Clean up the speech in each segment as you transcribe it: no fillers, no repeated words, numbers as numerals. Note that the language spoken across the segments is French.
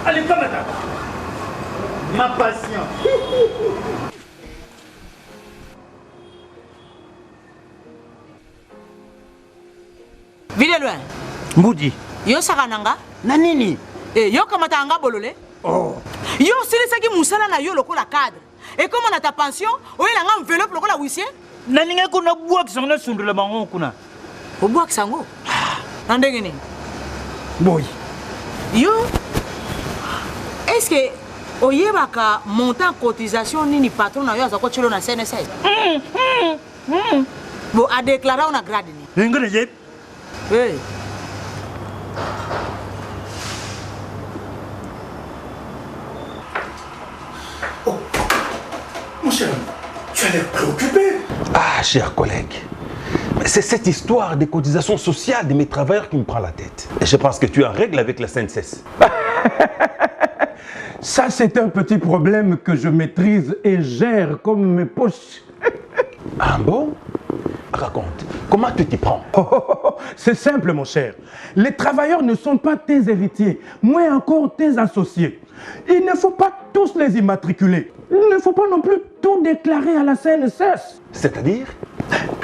Allez, comme ça. Ma passion. Vile loin. Moudi. Yo sakananga? Nanini. Yo kamatanga bolole? Oh. Yo silisaki musala na yo lokola cadre. Et comme on a ta pension, oye la nga enveloppe lokola huissier? Naninga kuna buak sangna sundula bango kuna. O buak sango? Nandenge ni? Boy. Yo, est-ce que oye baka montant cotisation nini patron na yo azako chelo na CNSA? Bon, a déclaré on a grade ni. Ngene yep. Hey. Oh, mon cher, tu as l'air préoccupé. Ah, chers collègues, c'est cette histoire des cotisations sociales de mes travailleurs qui me prend la tête. Et je pense que tu es en règle avec la CNSS. Ça, c'est un petit problème que je maîtrise et gère comme mes poches. Ah bon? Raconte, comment tu t'y prends? C'est simple, mon cher. Les travailleurs ne sont pas tes héritiers, moins encore tes associés. Il ne faut pas tous les immatriculer. Il ne faut pas non plus tout déclarer à la CNSS. C'est-à-dire?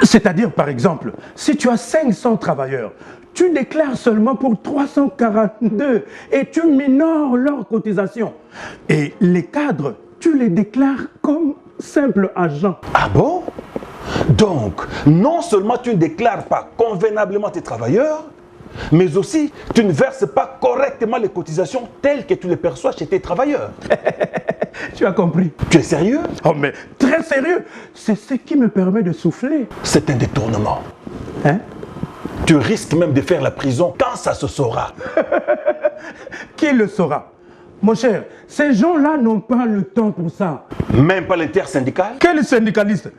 C'est-à-dire, par exemple, si tu as 500 travailleurs, tu déclares seulement pour 342 et tu minores leurs cotisations. Et les cadres, tu les déclares comme simples agents. Ah bon? Donc, non seulement tu ne déclares pas convenablement tes travailleurs, mais aussi tu ne verses pas correctement les cotisations telles que tu les perçois chez tes travailleurs. Tu as compris? Tu es sérieux? Oh mais très sérieux. C'est ce qui me permet de souffler. C'est un détournement. Hein? Tu risques même de faire la prison quand ça se saura. Qui le saura? Mon cher, ces gens-là n'ont pas le temps pour ça. Même pas l'intersyndical? Quel syndicaliste?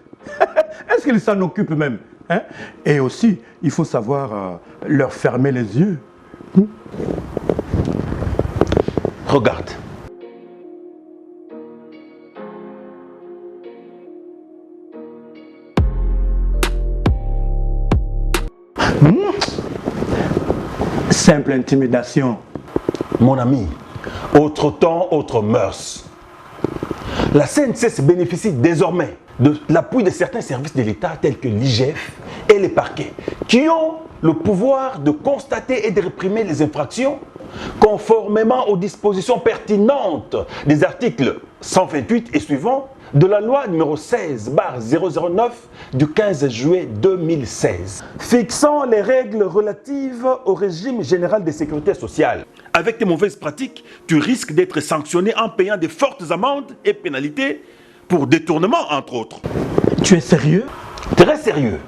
Est-ce qu'ils s'en occupent même? Hein? Et aussi, il faut savoir leur fermer les yeux. Regarde. Simple intimidation. Mon ami, autre temps, autre mœurs. La CNSS bénéficie désormais de l'appui de certains services de l'État tels que l'IGF et les parquets, qui ont le pouvoir de constater et de réprimer les infractions conformément aux dispositions pertinentes des articles 128 et suivants de la loi numéro 16/009 du 15 juillet 2016, fixant les règles relatives au régime général de sécurité sociale. Avec tes mauvaises pratiques, tu risques d'être sanctionné en payant de fortes amendes et pénalités pour détournement, entre autres. Tu es sérieux? Très sérieux.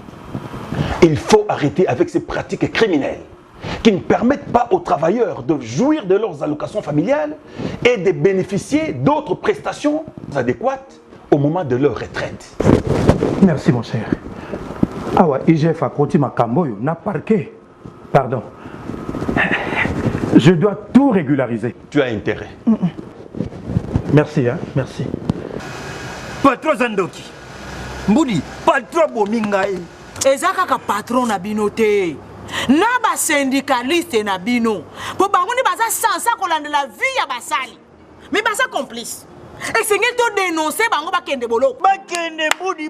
Il faut arrêter avec ces pratiques criminelles qui ne permettent pas aux travailleurs de jouir de leurs allocations familiales et de bénéficier d'autres prestations adéquates au moment de leur retraite. Merci, mon cher. Ah ouais, IGF a côté ma camboyo, n'a parqué. Pardon. Je dois tout régulariser. Tu as intérêt. Merci, hein, merci. Pas trop Zandoki. Moudi, pas trop Bomingaï. Ezaka ka patron na bino te. Na ba syndicaliste na bino. Po bango ni baza sansa kolanda la vie ya basali. Mais baza complice. Et c'est ngel to dénoncer bango ba kende bolo. Bakende Moudi,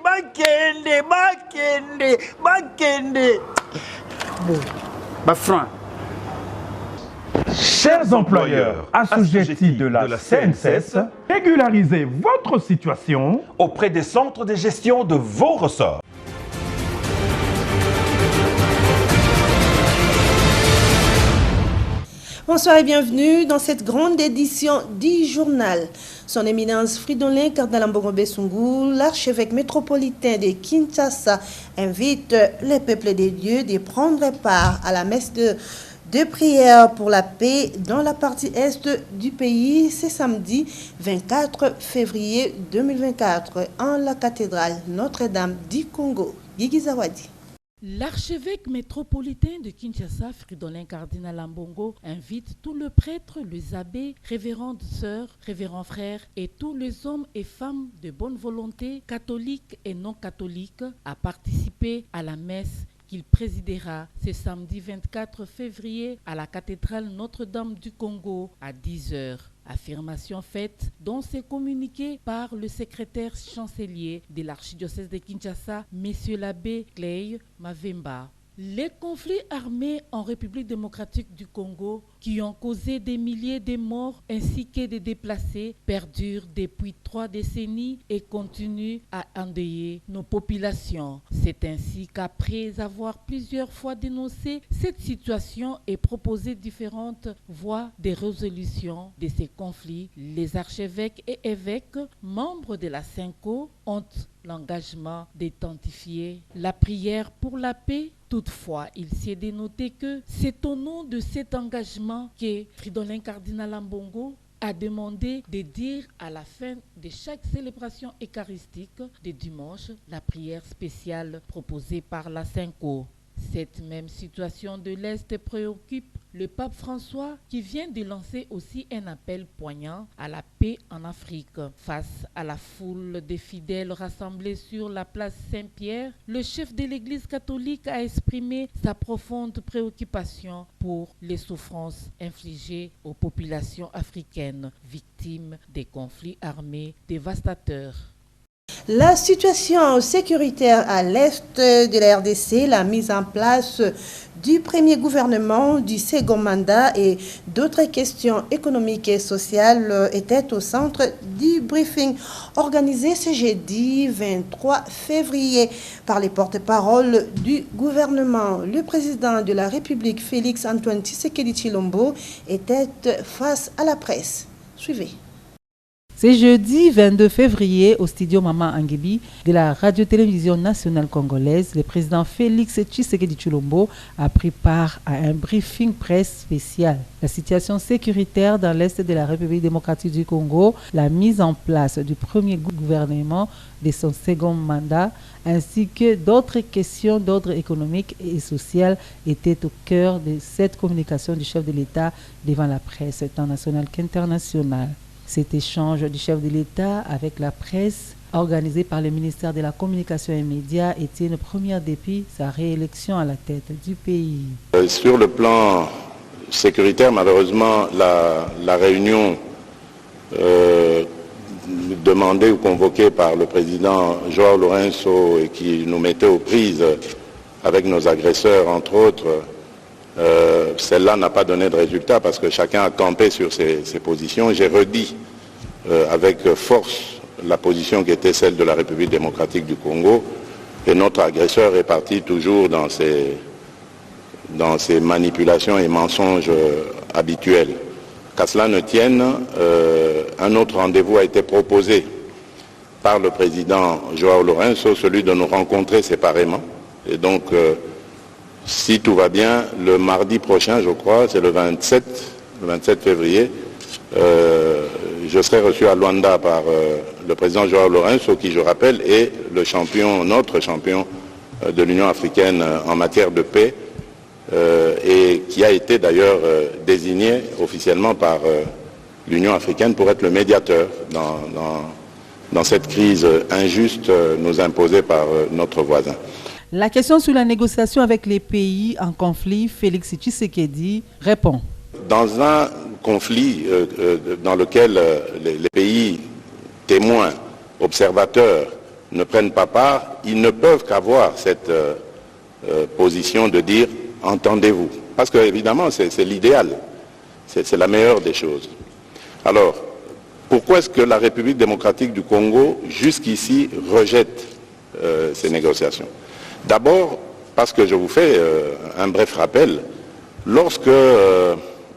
bakende. Bon, bah franc. Chers employeurs assujettis de la CNSS, régularisez votre situation auprès des centres de gestion de vos ressorts. Bonsoir et bienvenue dans cette grande édition du journal. Son éminence Fridolin Cardinal Mbongo Sungu, l'archevêque métropolitain de Kinshasa, invite les peuples des dieux de prendre part à la messe de prière pour la paix dans la partie est du pays. C'est samedi 24 février 2024 en la cathédrale Notre-Dame du Congo. Guigui Zawadi. L'archevêque métropolitain de Kinshasa, Fridolin Cardinal Mbongo, invite tous les prêtres, les abbés, révérendes sœurs, révérends frères et tous les hommes et femmes de bonne volonté, catholiques et non catholiques, à participer à la messe qu'il présidera ce samedi 24 février à la cathédrale Notre-Dame du Congo à 10h. Affirmation faite dans ces communiqués par le secrétaire chancelier de l'archidiocèse de Kinshasa, M. l'abbé Clay Mavemba. Les conflits armés en République démocratique du Congo, qui ont causé des milliers de morts ainsi que des déplacés, perdurent depuis 3 décennies et continuent à endeuiller nos populations. C'est ainsi qu'après avoir plusieurs fois dénoncé cette situation et proposé différentes voies de résolution de ces conflits, les archevêques et évêques, membres de la SENCO, ont l'engagement d'identifier la prière pour la paix. Toutefois, il s'est dénoté que c'est au nom de cet engagement que Fridolin Cardinal Ambongo a demandé de dire à la fin de chaque célébration eucharistique de dimanche la prière spéciale proposée par la SENCO. Cette même situation de l'Est préoccupe le pape François qui vient de lancer aussi un appel poignant à la paix en Afrique. Face à la foule des fidèles rassemblés sur la place Saint-Pierre, le chef de l'Église catholique a exprimé sa profonde préoccupation pour les souffrances infligées aux populations africaines victimes des conflits armés dévastateurs. La situation sécuritaire à l'est de la RDC, la mise en place du premier gouvernement, du second mandat et d'autres questions économiques et sociales étaient au centre du briefing organisé ce jeudi 23 février par les porte-paroles du gouvernement. Le président de la République, Félix Antoine Tshisekedi Tshilombo, était face à la presse. Suivez. C'est jeudi 22 février au studio Maman Angebi de la radio-télévision nationale congolaise. Le président Félix Tshisekedi Tshilombo a pris part à un briefing presse spécial. La situation sécuritaire dans l'Est de la République démocratique du Congo, la mise en place du premier gouvernement de son second mandat, ainsi que d'autres questions d'ordre économique et social étaient au cœur de cette communication du chef de l'État devant la presse tant nationale qu'internationale. Cet échange du chef de l'État avec la presse, organisé par le ministère de la Communication et Médias, était une première depuis sa réélection à la tête du pays. Sur le plan sécuritaire, malheureusement, la réunion demandée ou convoquée par le président João Lourenço et qui nous mettait aux prises avec nos agresseurs, entre autres, celle-là n'a pas donné de résultat parce que chacun a campé sur ses positions. J'ai redit avec force la position qui était celle de la République démocratique du Congo et notre agresseur est parti toujours dans ses manipulations et mensonges habituels. Qu'à cela ne tienne, un autre rendez-vous a été proposé par le président João Lourenço, celui de nous rencontrer séparément. Et donc, si tout va bien, le mardi prochain, je crois, c'est le 27 février, je serai reçu à Luanda par le président João Lourenço, qui, je rappelle, est notre champion de l'Union africaine en matière de paix, et qui a été d'ailleurs désigné officiellement par l'Union africaine pour être le médiateur dans cette crise injuste nous imposée par notre voisin. La question sur la négociation avec les pays en conflit, Félix Tshisekedi répond. Dans un conflit dans lequel les pays témoins, observateurs ne prennent pas part, ils ne peuvent qu'avoir cette position de dire « entendez-vous ». Parce que évidemment, c'est l'idéal, c'est la meilleure des choses. Alors, pourquoi est-ce que la République démocratique du Congo, jusqu'ici, rejette ces négociations ? D'abord, parce que je vous fais un bref rappel, lorsque,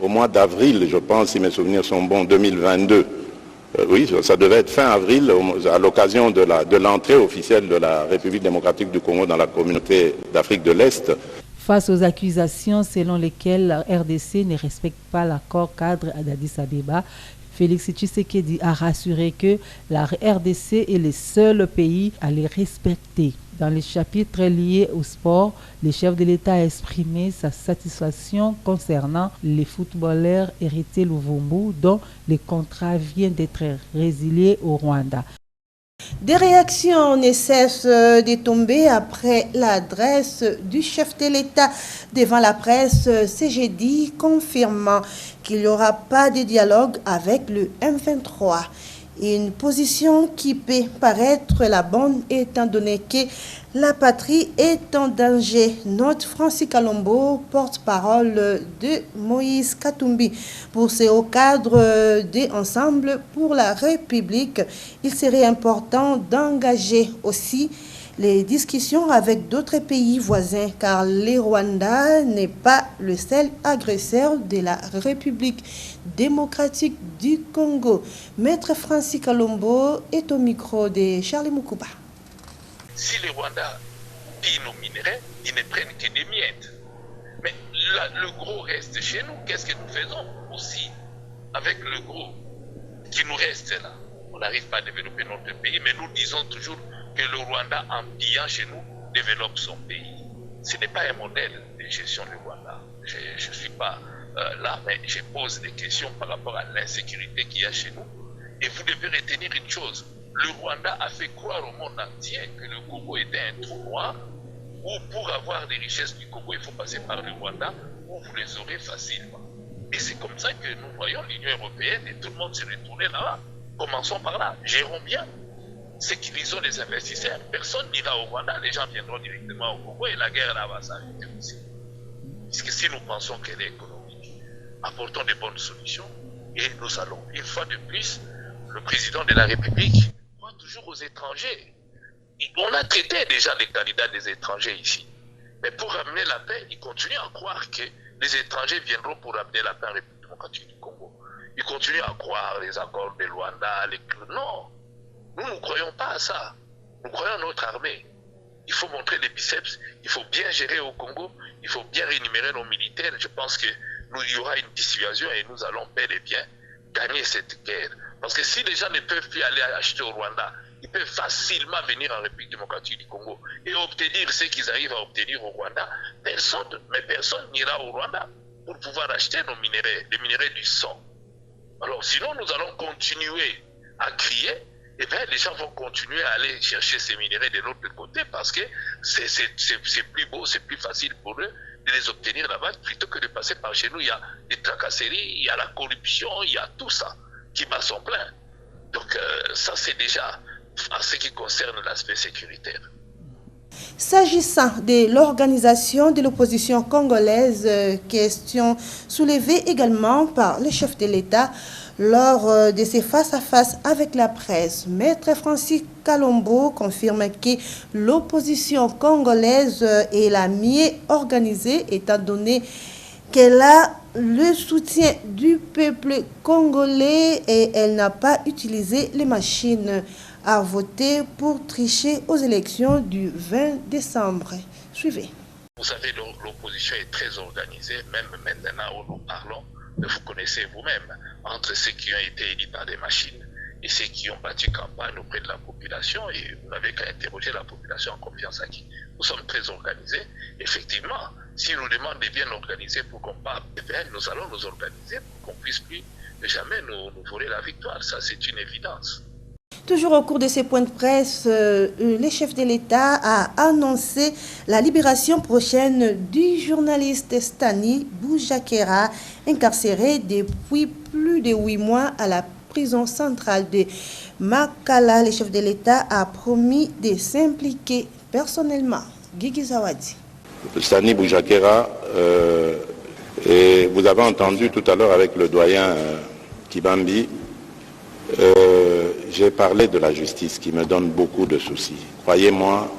au mois d'avril, je pense, si mes souvenirs sont bons, 2022, oui, ça devait être fin avril, à l'occasion de l'entrée officielle de la République démocratique du Congo dans la communauté d'Afrique de l'Est. Face aux accusations selon lesquelles la RDC ne respecte pas l'accord cadre d'Addis Abeba, Félix Tshisekedi a rassuré que la RDC est le seul pays à les respecter. Dans les chapitres liés au sport, le chef de l'État a exprimé sa satisfaction concernant les footballeurs Héritier Luvumbu dont le contrat vient d'être résilié au Rwanda. Des réactions ne cessent de tomber après l'adresse du chef de l'État devant la presse ce jeudi, confirmant qu'il n'y aura pas de dialogue avec le M23. Une position qui peut paraître la bonne étant donné que la patrie est en danger. Note Francis Kalombo, porte-parole de Moïse Katumbi. Pour ce haut cadre de Ensemble pour la République, il serait important d'engager aussi les discussions avec d'autres pays voisins, car le Rwanda n'est pas le seul agresseur de la République démocratique du Congo. Maître Francis Kalombo est au micro de Charlie Moukouba. Si les Rwandais pillent nos minerais, ils ne prennent que des miettes. Mais le gros reste chez nous. Qu'est-ce que nous faisons aussi avec le gros qui nous reste là? On n'arrive pas à développer notre pays, mais nous disons toujours que le Rwanda, en pillant chez nous, développe son pays. Ce n'est pas un modèle de gestion du Rwanda. Je ne suis pas là, mais je pose des questions par rapport à l'insécurité qu'il y a chez nous. Et vous devez retenir une chose. Le Rwanda a fait croire au monde entier que le Congo était un trou noir, où pour avoir les richesses du Congo, il faut passer par le Rwanda, où vous les aurez facilement. Et c'est comme ça que nous voyons l'Union européenne et tout le monde se retourner là-bas. Commençons par là, gérons bien. Sécurisons les investisseurs. Personne n'ira au Rwanda, les gens viendront directement au Congo et la guerre là va s'arrêter aussi. Puisque si nous pensons qu'elle est économique, apportons des bonnes solutions et nous allons, une fois de plus, le président de la République croit toujours aux étrangers. On a traité déjà les candidats des étrangers ici. Mais pour ramener la paix, il continue à croire que les étrangers viendront pour ramener la paix en République démocratique du Congo. Il continue à croire les accords de Luanda, Non, nous ne croyons pas à ça. Nous croyons à notre armée. Il faut montrer les biceps, il faut bien gérer au Congo, il faut bien rémunérer nos militaires. Je pense qu'il y aura une dissuasion et nous allons bel et bien gagner cette guerre. Parce que si les gens ne peuvent plus aller acheter au Rwanda, ils peuvent facilement venir en République démocratique du Congo et obtenir ce qu'ils arrivent à obtenir au Rwanda. Personne n'ira au Rwanda pour pouvoir acheter nos minéraux, les minéraux du sang. Alors sinon, nous allons continuer à crier, et bien les gens vont continuer à aller chercher ces minéraux de l'autre côté parce que c'est plus beau, c'est plus facile pour eux de les obtenir là-bas plutôt que de passer par chez nous. Il y a des tracasseries, il y a la corruption, il y a tout ça qui bat son plein. Donc ça c'est déjà en ce qui concerne l'aspect sécuritaire. S'agissant de l'organisation de l'opposition congolaise, question soulevée également par le chef de l'État lors de ses face-à-face avec la presse. Maître Francis Kalombo confirme que l'opposition congolaise est la mieux organisée étant donné qu'elle a le soutien du peuple congolais et elle n'a pas utilisé les machines à voter pour tricher aux élections du 20 décembre. Suivez. Vous savez, l'opposition est très organisée, même maintenant où nous parlons, vous connaissez vous-même, entre ceux qui ont été élus par des machines et ceux qui ont battu campagne auprès de la population, et vous n'avez qu'à interroger la population en confiance à qui. Nous sommes très organisés. Effectivement, si nous demandent de bien organiser pour qu'on parle, nous allons nous organiser pour qu'on puisse plus jamais nous voler la victoire. Ça, c'est une évidence. Toujours au cours de ces points de presse, le chef de l'État a annoncé la libération prochaine du journaliste Stani Boujakera, incarcéré depuis plus de 8 mois à la prison centrale de Makala. Le chef de l'État a promis de s'impliquer personnellement. Guigui Zawadi. Stani Boujakera, et vous avez entendu tout à l'heure avec le doyen Kibambi, j'ai parlé de la justice qui me donne beaucoup de soucis. Croyez-moi,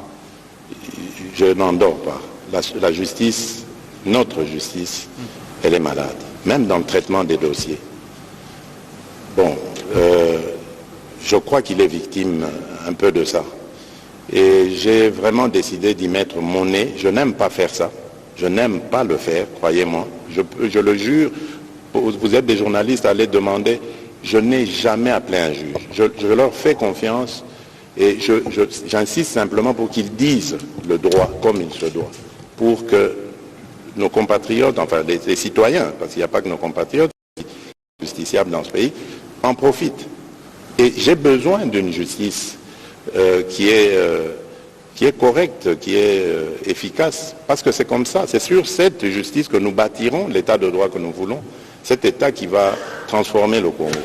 je n'en dors pas. La justice, notre justice, elle est malade, même dans le traitement des dossiers. Bon, je crois qu'il est victime un peu de ça. Et j'ai vraiment décidé d'y mettre mon nez. Je n'aime pas faire ça. Je n'aime pas le faire, croyez-moi. Je le jure, vous êtes des journalistes, allez demander. Je n'ai jamais appelé un juge. Je leur fais confiance et j'insiste simplement pour qu'ils disent le droit comme il se doit, pour que nos compatriotes, enfin les citoyens, parce qu'il n'y a pas que nos compatriotes justiciables dans ce pays, en profitent. Et j'ai besoin d'une justice qui est correcte, qui est efficace. Parce que c'est comme ça, c'est sur cette justice que nous bâtirons l'état de droit que nous voulons, cet état qui va transformer le Congo.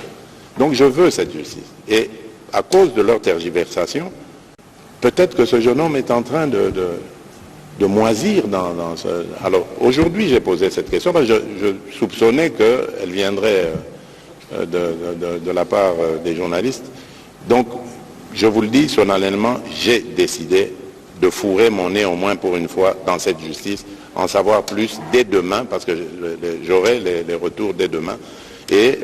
Donc je veux cette justice. Et à cause de leur tergiversation, peut-être que ce jeune homme est en train de moisir dans ce... Alors aujourd'hui j'ai posé cette question parce que je soupçonnais qu'elle viendrait de la part des journalistes. Donc je vous le dis solennellement, j'ai décidé de fourrer mon nez au moins pour une fois dans cette justice, en savoir plus dès demain, parce que j'aurai les retours dès demain, et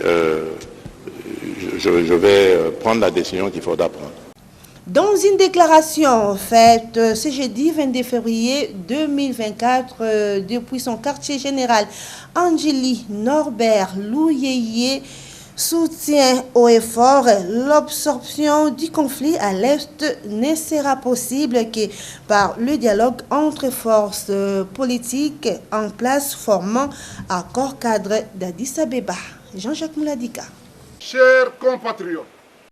je vais prendre la décision qu'il faudra prendre. Dans une déclaration faite ce jeudi 22 février 2024 depuis son quartier général, Angélie Norbert Louyeye soutient au effort l'absorption du conflit à l'Est ne sera possible que par le dialogue entre forces politiques en place formant accord cadre d'Addis Abeba. Jean-Jacques Mouladika. Chers compatriotes,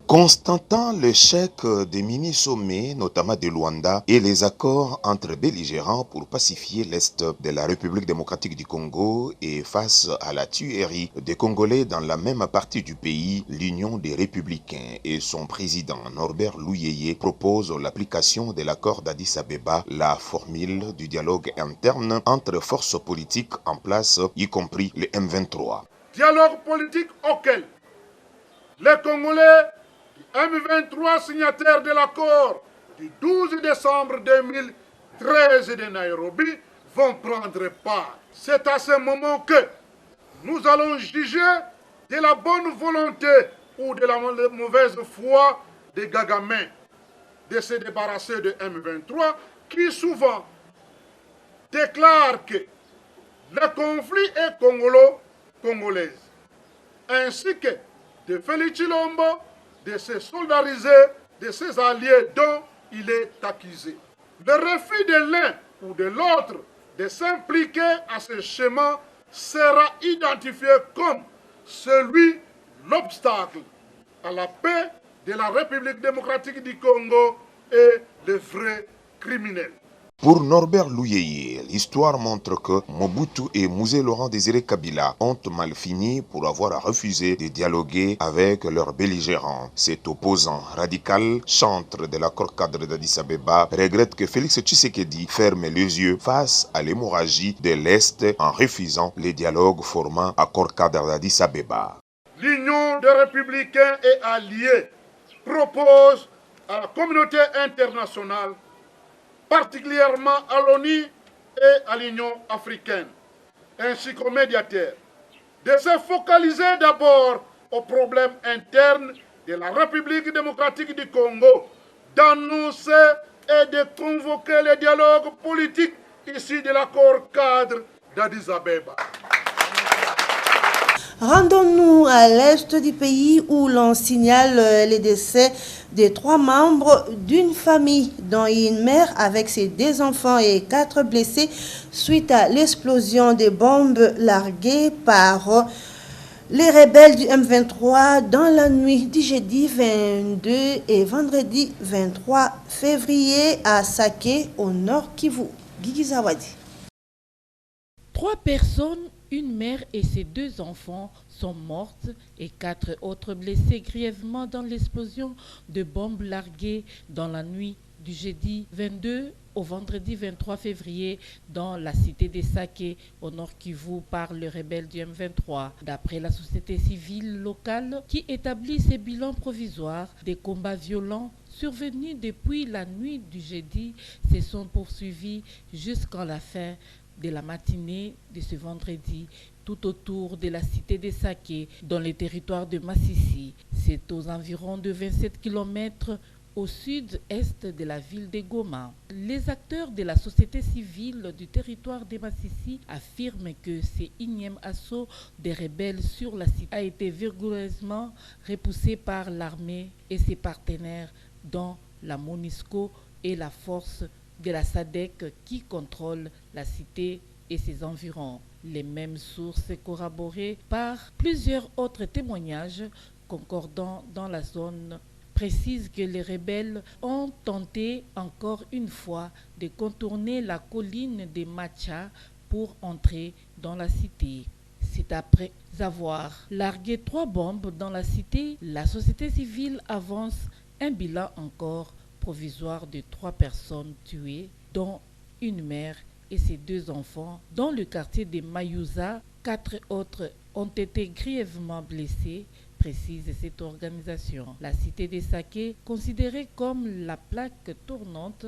constatant l'échec des mini-sommets, notamment de Luanda, et les accords entre belligérants pour pacifier l'Est de la République démocratique du Congo et face à la tuerie des Congolais dans la même partie du pays, l'Union des Républicains et son président Norbert Louyeye proposent l'application de l'accord d'Addis Abeba, la formule du dialogue interne entre forces politiques en place, y compris le M23. Dialogue politique auquel les Congolais M23 signataires de l'accord du 12 décembre 2013 de Nairobi vont prendre part. C'est à ce moment que nous allons juger de la bonne volonté ou de la mauvaise foi des Gagamins de se débarrasser de M23 qui souvent déclarent que le conflit est congolais, ainsi que de Félix Tshilombo de se solidariser de ses alliés dont il est accusé. Le refus de l'un ou de l'autre de s'impliquer à ce schéma sera identifié comme l'obstacle à la paix de la République démocratique du Congo et le vrai criminel. Pour Norbert Louyeye, l'histoire montre que Mobutu et Mouzé Laurent Désiré Kabila ont mal fini pour avoir refusé de dialoguer avec leurs belligérants. Cet opposant radical, chantre de l'accord cadre d'Addis Abeba, regrette que Félix Tshisekedi ferme les yeux face à l'hémorragie de l'Est en refusant les dialogues formant accord cadre d'Addis Abeba. L'Union des Républicains et alliés propose à la communauté internationale, particulièrement à l'ONU et à l'Union africaine, ainsi qu'aux médiateurs, de se focaliser d'abord aux problèmes internes de la République démocratique du Congo, d'annoncer et de convoquer les dialogues politiques issus de l'accord cadre d'Addis Abeba. Rendons-nous à l'est du pays où l'on signale les décès de 3 membres d'une famille, dont une mère avec ses 2 enfants et 4 blessés suite à l'explosion des bombes larguées par les rebelles du M23 dans la nuit du jeudi 22 et vendredi 23 février à Saké, au nord Kivu. Guigui Zawadi. 3 personnes, une mère et ses 2 enfants sont mortes et 4 autres blessés grièvement dans l'explosion de bombes larguées dans la nuit du jeudi 22 au vendredi 23 février dans la cité de Saké, au nord Kivu, par les rebelles du M23. D'après la société civile locale qui établit ses bilans provisoires, des combats violents survenus depuis la nuit du jeudi se sont poursuivis jusqu'à la fin de la matinée de ce vendredi, tout autour de la cité de Saké, dans le territoire de Massissi. C'est aux environs de 27 km au sud-est de la ville de Goma. Les acteurs de la société civile du territoire de Massissi affirment que ce énième assaut des rebelles sur la cité a été vigoureusement repoussé par l'armée et ses partenaires, dont la MONUSCO et la force de la SADC qui contrôle la cité et ses environs. Les mêmes sources corroborées par plusieurs autres témoignages concordant dans la zone précise que les rebelles ont tenté encore une fois de contourner la colline de Macha pour entrer dans la cité. C'est après avoir largué 3 bombes dans la cité, la société civile avance un bilan encore provisoire de 3 personnes tuées, dont une mère et ses 2 enfants. Dans le quartier de Mayuza, 4 autres ont été grièvement blessés, précise cette organisation. La cité de Saké, considérée comme la plaque tournante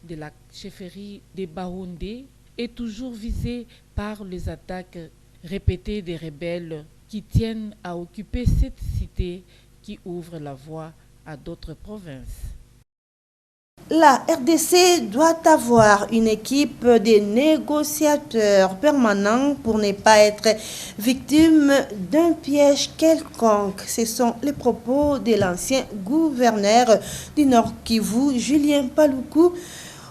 de la chefferie de Baoundé, est toujours visée par les attaques répétées des rebelles qui tiennent à occuper cette cité qui ouvre la voie à d'autres provinces. La RDC doit avoir une équipe de négociateurs permanents pour ne pas être victime d'un piège quelconque. Ce sont les propos de l'ancien gouverneur du Nord Kivu, Julien Paluku,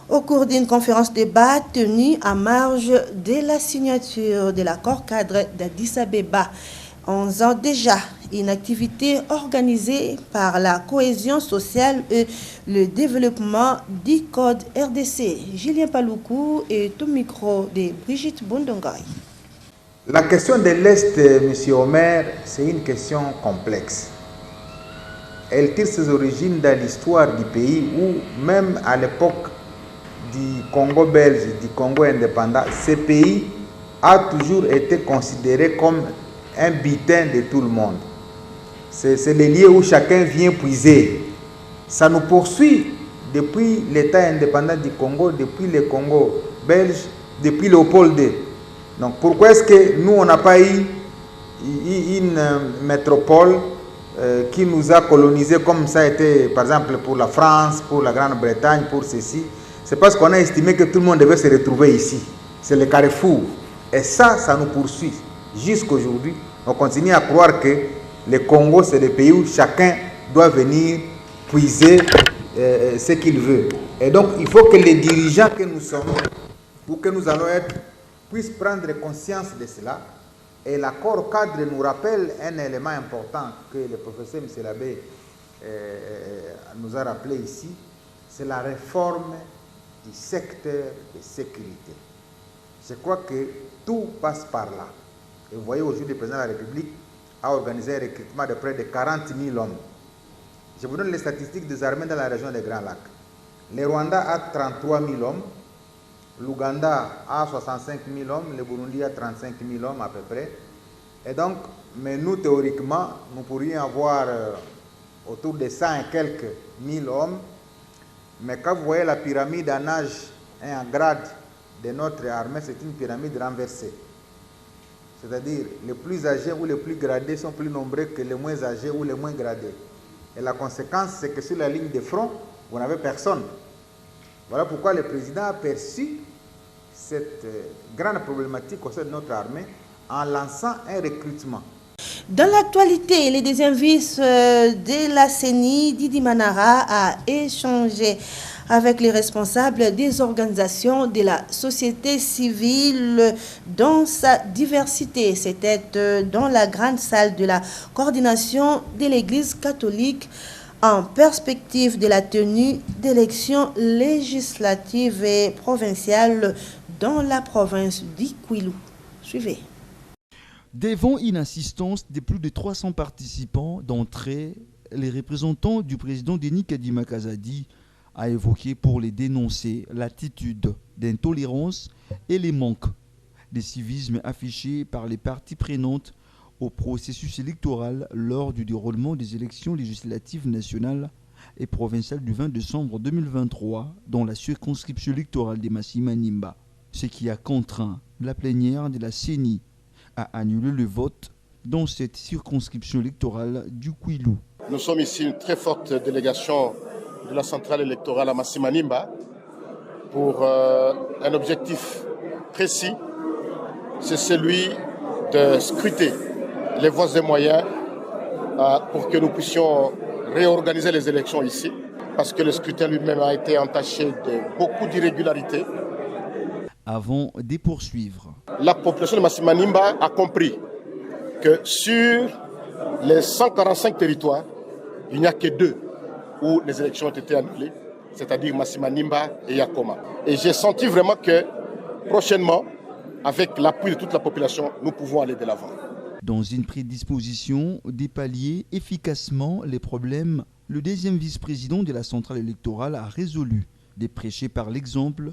au cours d'une conférence débat tenue à marge de la signature de l'accord cadre d'Addis Abeba. 11 ans déjà, une activité organisée par la cohésion sociale et le développement du Code RDC. Julien Paluku est au micro de Brigitte Bondongay. La question de l'Est, M. Omer, c'est une question complexe. Elle tire ses origines dans l'histoire du pays où, même à l'époque du Congo belge, du Congo indépendant, ce pays a toujours été considéré comme un butin de tout le monde. C'est le lieu où chacun vient puiser. Ça nous poursuit depuis l'État indépendant du Congo, depuis le Congo belge, depuis Léopold II. Donc pourquoi est-ce que nous, on n'a pas eu une métropole qui nous a colonisés comme ça a été, par exemple, pour la France, pour la Grande-Bretagne, pour ceci? C'est parce qu'on a estimé que tout le monde devait se retrouver ici. C'est le carrefour. Et ça nous poursuit jusqu'aujourd'hui. On continue à croire que le Congo, c'est le pays où chacun doit venir puiser ce qu'il veut. Et donc, il faut que les dirigeants que nous sommes, ou que nous allons être, puissent prendre conscience de cela. Et l'accord cadre nous rappelle un élément important que le professeur M. Labbé nous a rappelé ici, c'est la réforme du secteur de sécurité. Je crois que tout passe par là. Et vous voyez aujourd'hui, le président de la République a organisé un recrutement de près de 40 000 hommes. Je vous donne les statistiques des armées dans la région des Grands Lacs. Le Rwanda a 33 000 hommes, l'Ouganda a 65 000 hommes, le Burundi a 35 000 hommes à peu près. Et donc, mais nous, théoriquement, nous pourrions avoir autour de 100 et quelques 1000 hommes. Mais quand vous voyez la pyramide en âge et en grade de notre armée, c'est une pyramide renversée. C'est-à-dire, les plus âgés ou les plus gradés sont plus nombreux que les moins âgés ou les moins gradés. Et la conséquence, c'est que sur la ligne de front, vous n'avez personne. Voilà pourquoi le président a perçu cette grande problématique au sein de notre armée en lançant un recrutement. Dans l'actualité, le deuxième vice de la CENI, Didi Manara, a échangé avec les responsables des organisations de la société civile dans sa diversité. C'était dans la grande salle de la coordination de l'Église catholique en perspective de la tenue d'élections législatives et provinciales dans la province d'Ikwilu. Suivez. Devant une assistance de plus de 300 participants, d'entrée, les représentants du président Denis Kadima Kazadi a évoqué pour les dénoncer l'attitude d'intolérance et les manques de civisme affichés par les parties prenantes au processus électoral lors du déroulement des élections législatives nationales et provinciales du 20 décembre 2023 dans la circonscription électorale de Massimanimba, ce qui a contraint la plénière de la CENI à annuler le vote dans cette circonscription électorale du Kwilu. Nous sommes ici une très forte délégation de la centrale électorale à Massimanimba pour un objectif précis, c'est celui de scruter les voies et moyens pour que nous puissions réorganiser les élections ici, parce que le scrutin lui-même a été entaché de beaucoup d'irrégularités. Avant de poursuivre, la population de Massimanimba a compris que sur les 145 territoires, il n'y a que 2 où les élections ont été annulées, c'est-à-dire Masimanimba et Yakoma. Et j'ai senti vraiment que prochainement, avec l'appui de toute la population, nous pouvons aller de l'avant. Dans une prédisposition de pallier efficacement les problèmes, le deuxième vice-président de la centrale électorale a résolu de prêcher par l'exemple,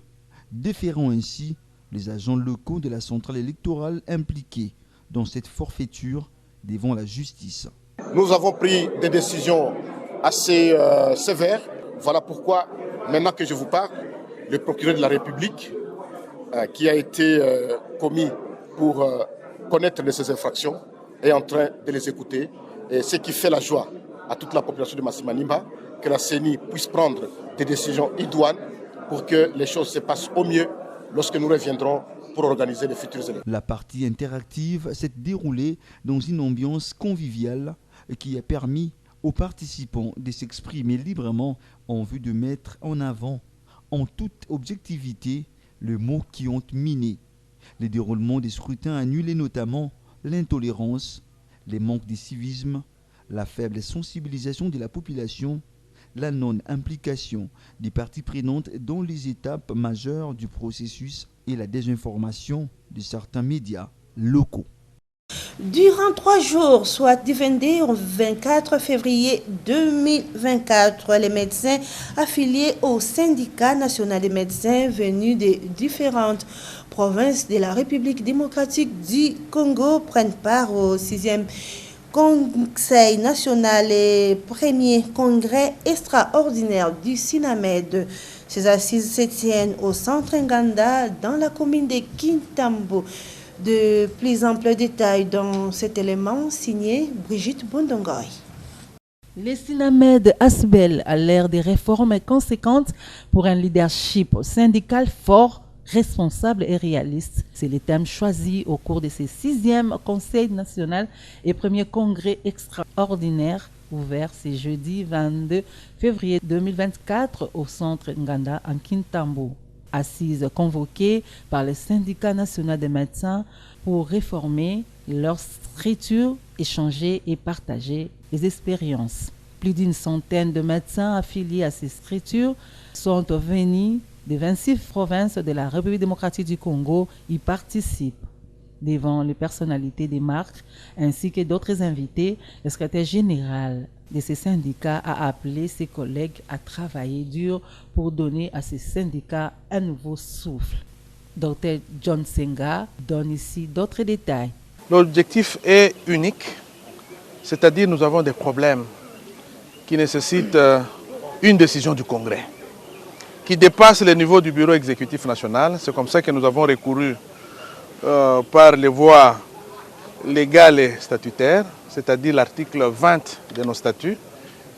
déférant ainsi les agents locaux de la centrale électorale impliqués dans cette forfaiture devant la justice. Nous avons pris des décisions assez sévères. Voilà pourquoi, maintenant que je vous parle, le procureur de la République, qui a été commis pour connaître de ces infractions, est en train de les écouter. Et ce qui fait la joie à toute la population de Masimanimba, que la CENI puisse prendre des décisions idoines pour que les choses se passent au mieux lorsque nous reviendrons pour organiser les futures élections. La partie interactive s'est déroulée dans une ambiance conviviale qui a permis aux participants de s'exprimer librement en vue de mettre en avant, en toute objectivité, les mots qui ont miné le déroulement des scrutins annulés, notamment l'intolérance, les manques de civisme, la faible sensibilisation de la population, la non-implication des parties prenantes dans les étapes majeures du processus et la désinformation de certains médias locaux. Durant 3 jours, soit du 22 au 24 février 2024, les médecins affiliés au syndicat national des médecins venus des différentes provinces de la République démocratique du Congo prennent part au 6e Conseil national et premier congrès extraordinaire du SINAMED. Ces assises se tiennent au centre Nganda dans la commune de Kintambo. De plus amples détails dans cet élément signé Brigitte Bondongoy. Le SINAMED Asbel a l'air des réformes conséquentes pour un leadership syndical fort, responsable et réaliste. C'est le thème choisi au cours de ce 6e Conseil national et premier congrès extraordinaire ouvert ce jeudi 22 février 2024 au centre Nganda en Kintambo. Assises convoquées par le syndicat national des médecins pour réformer leur structure, échanger et partager les expériences. Plus d'une centaine de médecins affiliés à ces structures sont venus de 26 provinces de la République démocratique du Congo y participent. Devant les personnalités des marques ainsi que d'autres invités, le secrétaire général de ces syndicats a appelé ses collègues à travailler dur pour donner à ces syndicats un nouveau souffle. Dr John Senga donne ici d'autres détails. L'objectif est unique, c'est-à-dire nous avons des problèmes qui nécessitent une décision du Congrès, qui dépasse le niveau du bureau exécutif national. C'est comme ça que nous avons recouru par les voies légales et statutaires, c'est-à-dire l'article 20 de nos statuts,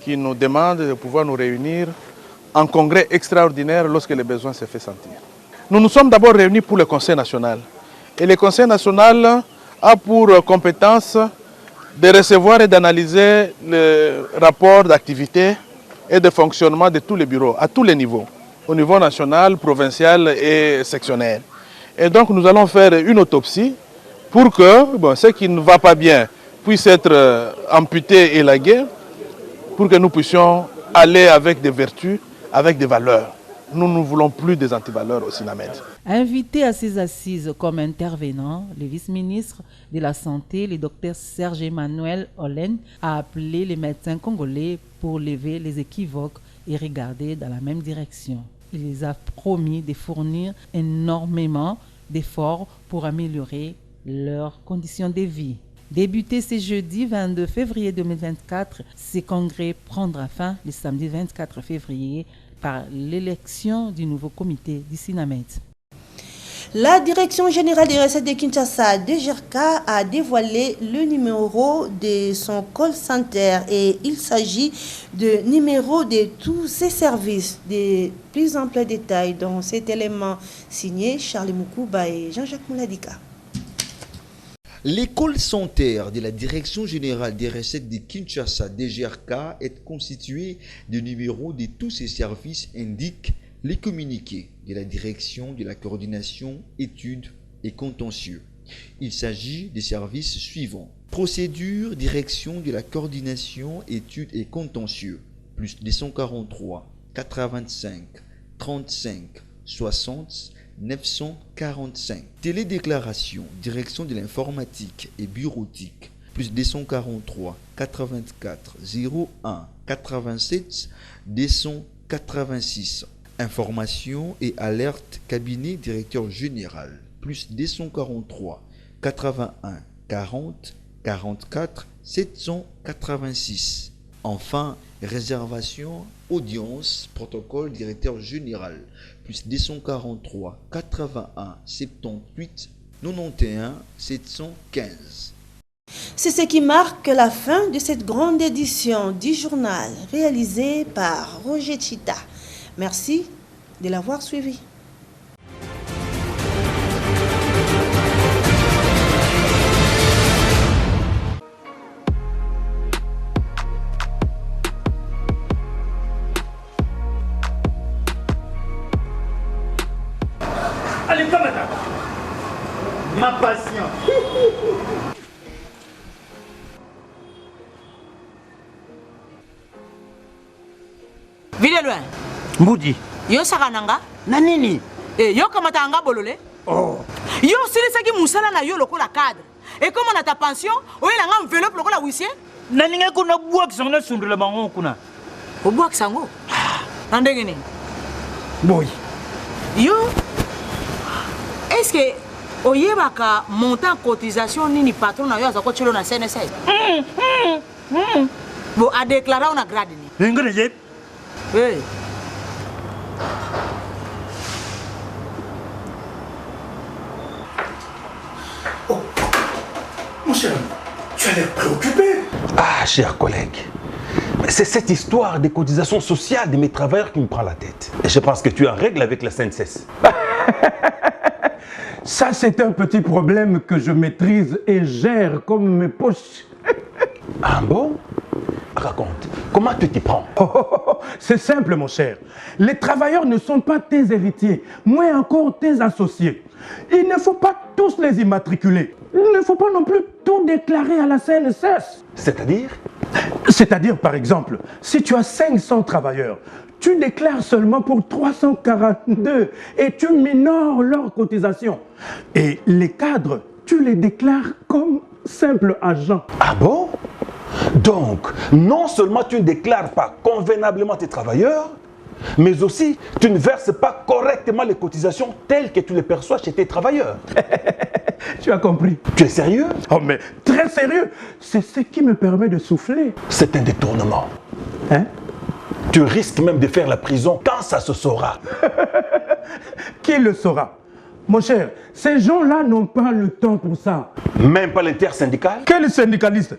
qui nous demande de pouvoir nous réunir en congrès extraordinaire lorsque le besoin se fait sentir. Nous nous sommes d'abord réunis pour le Conseil national. Et le Conseil national a pour compétence de recevoir et d'analyser le rapport d'activité et de fonctionnement de tous les bureaux, à tous les niveaux, au niveau national, provincial et sectionnel. Et donc nous allons faire une autopsie pour que ce qui ne va pas bien puisse être amputé et élagué, pour que nous puissions aller avec des vertus, avec des valeurs. Nous ne voulons plus des antivaleurs au SINAMED. Invité à ces assises comme intervenant, le vice-ministre de la Santé, le docteur Serge Emmanuel Olen, a appelé les médecins congolais pour lever les équivoques et regarder dans la même direction. Il les a promis de fournir énormément d'efforts pour améliorer leurs conditions de vie. Débuté ce jeudi 22 février 2024, ce congrès prendra fin le samedi 24 février par l'élection du nouveau comité du SINAMED. La Direction générale des recettes de Kinshasa, DGRK, a dévoilé le numéro de son call center et il s'agit de numéro de tous ses services. De plus amples détails dans cet élément signé Charles Moukouba et Jean-Jacques Mouladika. Le call center de la Direction générale des recettes de Kinshasa, DGRK, est constitué de numéros de tous ses services, indique les communiqués de la Direction de la coordination, études et contentieux. Il s'agit des services suivants. Procédure, direction de la coordination, études et contentieux. plus 243 85 35 60 945. Télédéclaration, direction de l'informatique et bureautique, plus 243 84 01 87 286. Information et alerte, cabinet directeur général, plus 243 81 40 44 786. Enfin, réservation, audience, protocole directeur général, plus 243 81 78 91 715. C'est ce qui marque la fin de cette grande édition du journal réalisée par Roger Chita. Merci de l'avoir suivi. Allez, comme ça. Ma passion. Vile loin. Mbudi. Yo sakananga. Na nini? Yo kamata anga bolole. Oh. Yo silisaki musala na yo lokola cadre. Et comme on a ta pension, oyo na nga enveloppe lokola huissier. Na ninga kuna buak sangna sundula bango kuna. O buak sango. Na ndenge nini? Boy. Yo est-ce que oyebaka montant cotisation nini patron na yo azako chelo na CNSS? Bo a déclaré on a grade ni. Ngene je. Hey. Oh, mon cher, tu as l'air préoccupé. Ah, chers collègues, c'est cette histoire des cotisations sociales de mes travailleurs qui me prend la tête. Et je pense que tu es en règle avec la CNSS. Ça, c'est un petit problème que je maîtrise et gère comme mes poches. Ah bon? Raconte, comment tu t'y prends? C'est simple, mon cher. Les travailleurs ne sont pas tes héritiers, moins encore tes associés. Il ne faut pas tous les immatriculer. Il ne faut pas non plus tout déclarer à la CNSS. C'est-à-dire? C'est-à-dire, par exemple, si tu as 500 travailleurs, tu déclares seulement pour 342 et tu minores leurs cotisations. Et les cadres, tu les déclares comme simples agents. Ah bon? Donc, non seulement tu ne déclares pas convenablement tes travailleurs, mais aussi tu ne verses pas correctement les cotisations telles que tu les perçois chez tes travailleurs. Tu as compris? Tu es sérieux? Oh mais très sérieux. C'est ce qui me permet de souffler. C'est un détournement. Hein? Tu risques même de faire la prison quand ça se saura. Qui le saura? Mon cher, ces gens-là n'ont pas le temps pour ça. Même pas l'intersyndical? Quel syndicaliste?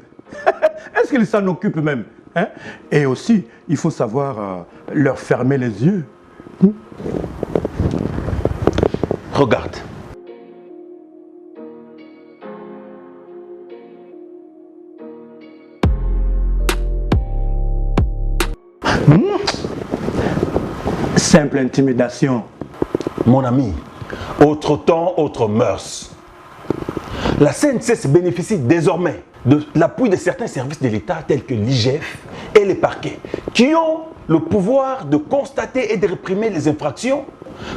Est-ce qu'ils s'en occupent même? Hein? Et aussi, il faut savoir leur fermer les yeux. Regarde. Simple intimidation. Mon ami, autre temps, autre mœurs. La CNSS bénéficie désormais de l'appui de certains services de l'État tels que l'IGF et les parquets, qui ont le pouvoir de constater et de réprimer les infractions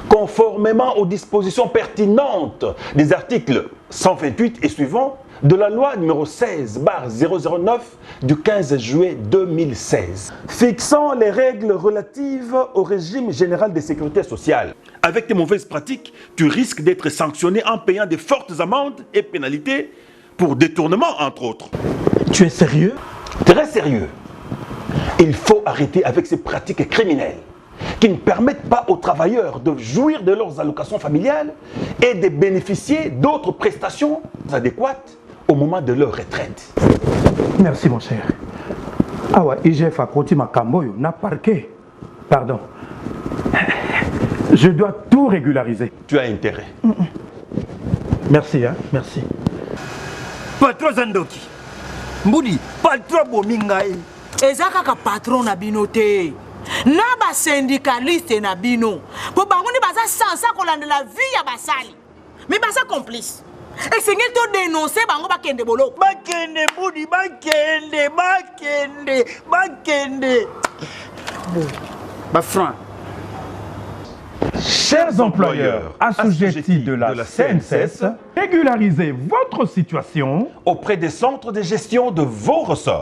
conformément aux dispositions pertinentes des articles 128 et suivants de la loi numéro 16/009 du 15 juillet 2016, fixant les règles relatives au régime général de sécurité sociale. Avec tes mauvaises pratiques, tu risques d'être sanctionné en payant de fortes amendes et pénalités pour détournement, entre autres. Tu es sérieux? Très sérieux. Il faut arrêter avec ces pratiques criminelles qui ne permettent pas aux travailleurs de jouir de leurs allocations familiales et de bénéficier d'autres prestations adéquates au moment de leur retraite. Merci mon cher. Ah ouais, IGF a continué ma camboyo, n'a parqué. Pardon. Je dois tout régulariser. Tu as intérêt. Merci, hein, merci. Patron Zandoki. Mbudi, patron Bomingaï. Ezaka ka patron na bino te. Na ba syndicaliste na bino. Po bango ni baza sansa kolanda la vie ya basali. Mais baza complice. esengeli todénonce bango bakende boloko. Bakende budi, bakende. Bon, Franc. Chers employeurs assujettis de la CNSS, régularisez votre situation auprès des centres de gestion de vos ressorts.